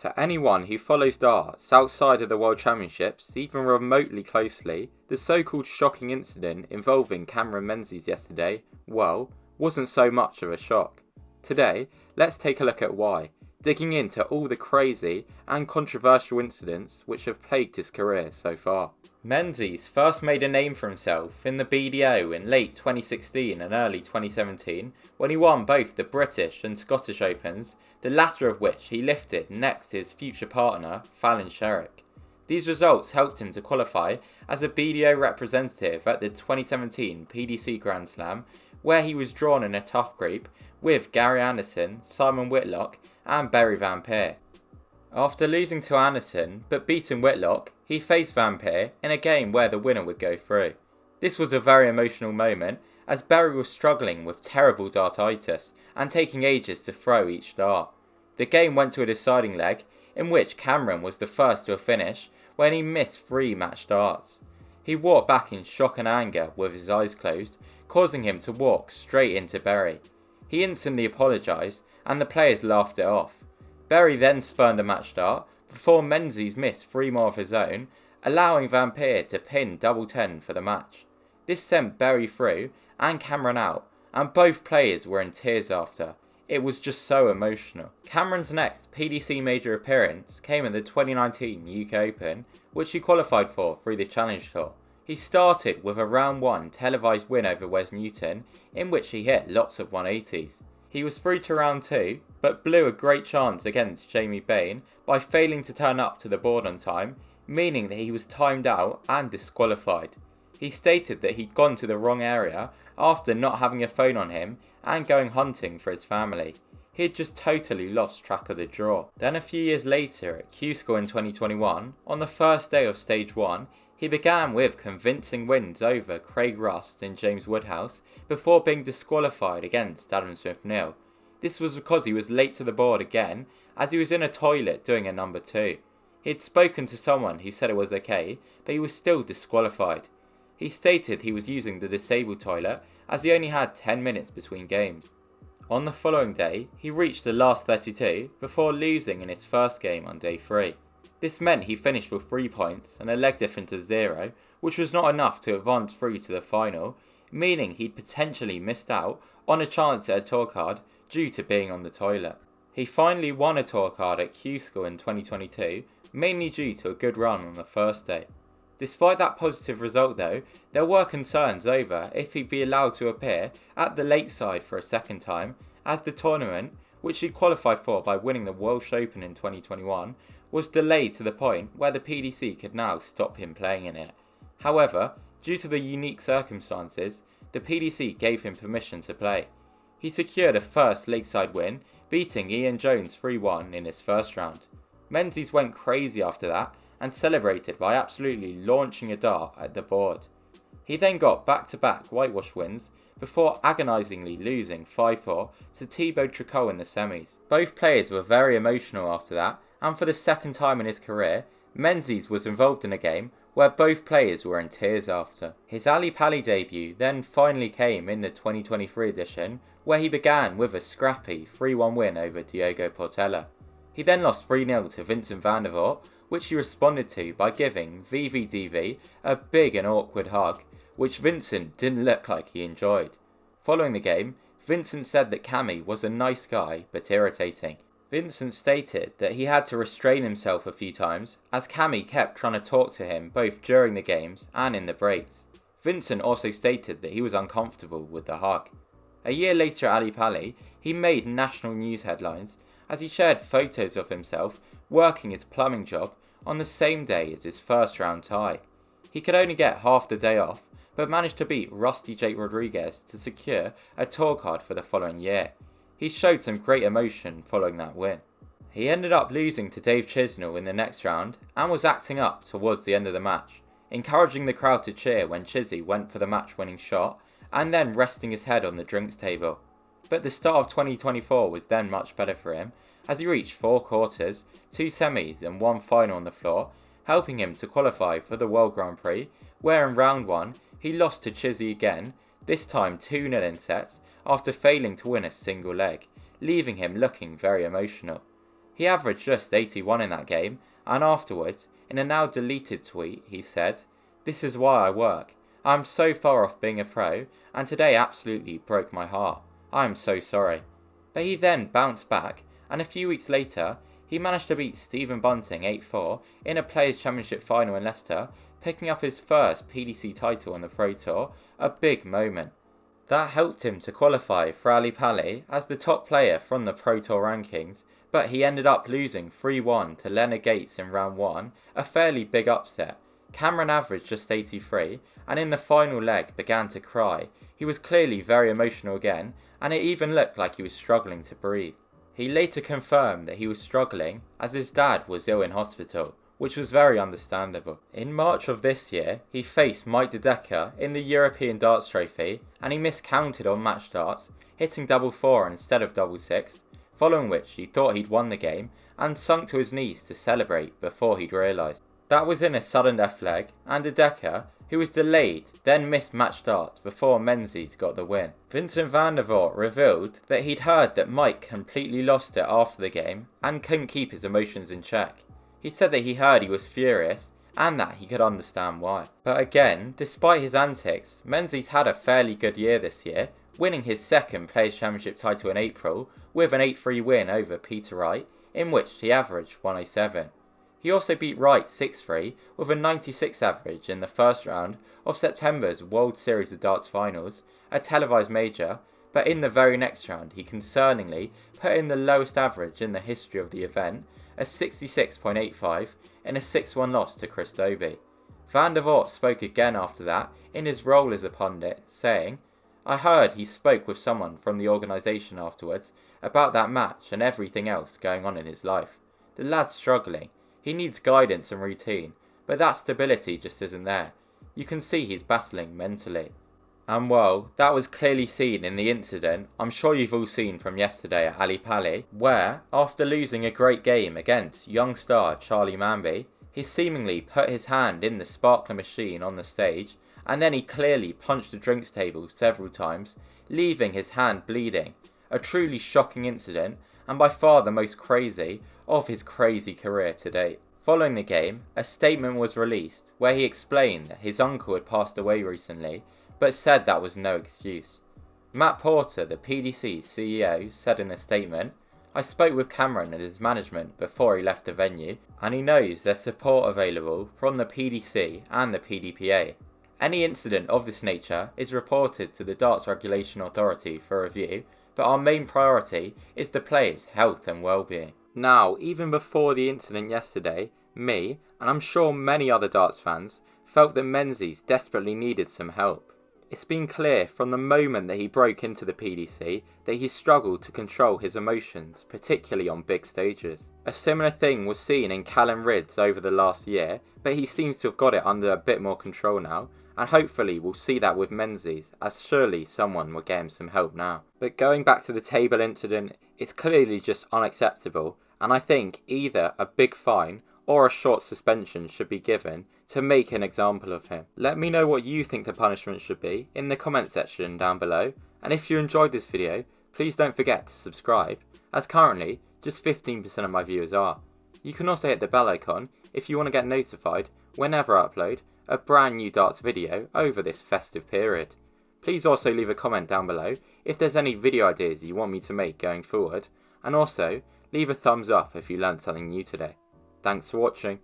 To anyone who follows darts outside of the World Championships even remotely closely, the so-called shocking incident involving Cameron Menzies yesterday, well, wasn't so much of a shock. Today, let's take a look at why, digging into all the crazy and controversial incidents which have plagued his career so far. Menzies first made a name for himself in the BDO in late 2016 and early 2017 when he won both the British and Scottish Opens, the latter of which he lifted next to his future partner, Fallon Sherrick. These results helped him to qualify as a BDO representative at the 2017 PDC Grand Slam, where he was drawn in a tough group with Gary Anderson, Simon Whitlock and Barry Van Peer. After losing to Anderson but beating Whitlock, he faced Van Peer in a game where the winner would go through. This was a very emotional moment as Barry was struggling with terrible dartitis and taking ages to throw each dart. The game went to a deciding leg in which Cameron was the first to a finish when he missed 3 match darts. He walked back in shock and anger with his eyes closed, causing him to walk straight into Barry. He instantly apologised and the players laughed it off. Barry then spurned a match dart before Menzies missed 3 more of his own, allowing Van Peer to pin double 10 for the match. This sent Barry through and Cameron out, and both players were in tears after. It was just so emotional. Cameron's next PDC major appearance came at the 2019 UK Open, which he qualified for through the Challenge Tour. He started with a round 1 televised win over Wes Newton, in which he hit lots of 180s. He was through to round 2, but blew a great chance against Jamie Bain by failing to turn up to the board on time, meaning that he was timed out and disqualified. He stated that he'd gone to the wrong area after not having a phone on him and going hunting for his family. He had just totally lost track of the draw. Then a few years later at Q-School in 2021, on the first day of stage 1, he began with convincing wins over Craig Rust and James Woodhouse before being disqualified against Adam Smith-Neale. This was because he was late to the board again as he was in a toilet doing a number 2. He had spoken to someone who said it was okay, but he was still disqualified. He stated he was using the disabled toilet as he only had 10 minutes between games. On the following day, he reached the last 32 before losing in his first game on day 3. This meant he finished with 3 points and a leg difference of 0, which was not enough to advance through to the final, meaning he'd potentially missed out on a chance at a tour card due to being on the toilet. He finally won a tour card at Q-School in 2022, mainly due to a good run on the first day. Despite that positive result though, there were concerns over if he'd be allowed to appear at the Lakeside for a second time, as the tournament, which he qualified for by winning the Welsh Open in 2021, was delayed to the point where the PDC could now stop him playing in it. However, due to the unique circumstances, the PDC gave him permission to play. He secured a first Lakeside win, beating Ian Jones 3-1 in his first round. Menzies went crazy after that and celebrated by absolutely launching a dart at the board. He then got back-to-back whitewash wins before agonisingly losing 5-4 to Thibaut Tricot in the semis. Both players were very emotional after that, and for the second time in his career, Menzies was involved in a game where both players were in tears after. His Ali Pali debut then finally came in the 2023 edition, where he began with a scrappy 3-1 win over Diogo Portela. He then lost 3-0 to Vincent van der Voort, which he responded to by giving VVDV a big and awkward hug, which Vincent didn't look like he enjoyed. Following the game, Vincent said that Cammy was a nice guy but irritating. Vincent stated that he had to restrain himself a few times as Cammy kept trying to talk to him both during the games and in the breaks. Vincent also stated that he was uncomfortable with the hug. A year later at Ali Pali, he made national news headlines as he shared photos of himself working his plumbing job on the same day as his first round tie. He could only get half the day off, but managed to beat Rusty Jake Rodriguez to secure a tour card for the following year. He showed some great emotion following that win. He ended up losing to Dave Chisnell in the next round and was acting up towards the end of the match, encouraging the crowd to cheer when Chizzy went for the match-winning shot and then resting his head on the drinks table. But the start of 2024 was then much better for him, as he reached 4 quarters, 2 semis and 1 final on the floor, helping him to qualify for the World Grand Prix, where in round 1 he lost to Chizzy again, this time 2-0 in sets after failing to win a single leg, leaving him looking very emotional. He averaged just 81 in that game, and afterwards, in a now deleted tweet, he said, "This is why I work. I am so far off being a pro, and today absolutely broke my heart. I am so sorry." But he then bounced back, and a few weeks later, he managed to beat Stephen Bunting 8-4 in a Players' Championship final in Leicester, picking up his first PDC title on the Pro Tour, a big moment. That helped him to qualify for Ali Pali as the top player from the Pro Tour rankings, but he ended up losing 3-1 to Leonard Gates in round 1, a fairly big upset. Cameron averaged just 83, and in the final leg began to cry. He was clearly very emotional again, and it even looked like he was struggling to breathe. He later confirmed that he was struggling as his dad was ill in hospital, which was very understandable. In March of this year, he faced Mike De Decker in the European Darts Trophy, and he miscounted on match darts, hitting double 4 instead of double 6, following which he thought he'd won the game and sunk to his knees to celebrate before he'd realised. That was in a sudden death leg, and De Decker, who was delayed, then missed match darts before Menzies got the win. Vincent van der Voort revealed that he'd heard that Mike completely lost it after the game and couldn't keep his emotions in check. He said that he heard he was furious and that he could understand why. But again, despite his antics, Menzies had a fairly good year this year, winning his second Players' Championship title in April with an 8-3 win over Peter Wright, in which he averaged 107. He also beat Wright 6-3 with a 96 average in the first round of September's World Series of Darts Finals, a televised major, but in the very next round he concerningly put in the lowest average in the history of the event, a 66.85 in a 6-1 loss to Chris Dobie. Van der Voort spoke again after that in his role as a pundit, saying, "I heard he spoke with someone from the organisation afterwards about that match and everything else going on in his life. The lad's struggling. He needs guidance and routine, but that stability just isn't there. You can see he's battling mentally." And well, that was clearly seen in the incident I'm sure you've all seen from yesterday at Ali Pali, where, after losing a great game against young star Charlie Manby, he seemingly put his hand in the sparkler machine on the stage, and then he clearly punched the drinks table several times, leaving his hand bleeding. A truly shocking incident, and by far the most crazy of his crazy career to date. Following the game, a statement was released where he explained that his uncle had passed away recently, but said that was no excuse. Matt Porter, the PDC CEO, said in a statement, "I spoke with Cameron and his management before he left the venue, and he knows there's support available from the PDC and the PDPA. Any incident of this nature is reported to the Darts Regulation Authority for review, but our main priority is the players' health and well-being." Now, even before the incident yesterday, me, and I'm sure many other darts fans, felt that Menzies desperately needed some help. It's been clear from the moment that he broke into the PDC that he struggled to control his emotions, particularly on big stages. A similar thing was seen in Callum Ridds over the last year, but he seems to have got it under a bit more control now, and hopefully we'll see that with Menzies, as surely someone will get him some help now. But going back to the table incident, it's clearly just unacceptable, and I think either a big fine or a short suspension should be given to make an example of him. Let me know what you think the punishment should be in the comment section down below, and if you enjoyed this video, please don't forget to subscribe, as currently just 15% of my viewers are. You can also hit the bell icon if you want to get notified whenever I upload a brand new darts video over this festive period. Please also leave a comment down below if there's any video ideas you want me to make going forward, and also leave a thumbs up if you learned something new today. Thanks for watching.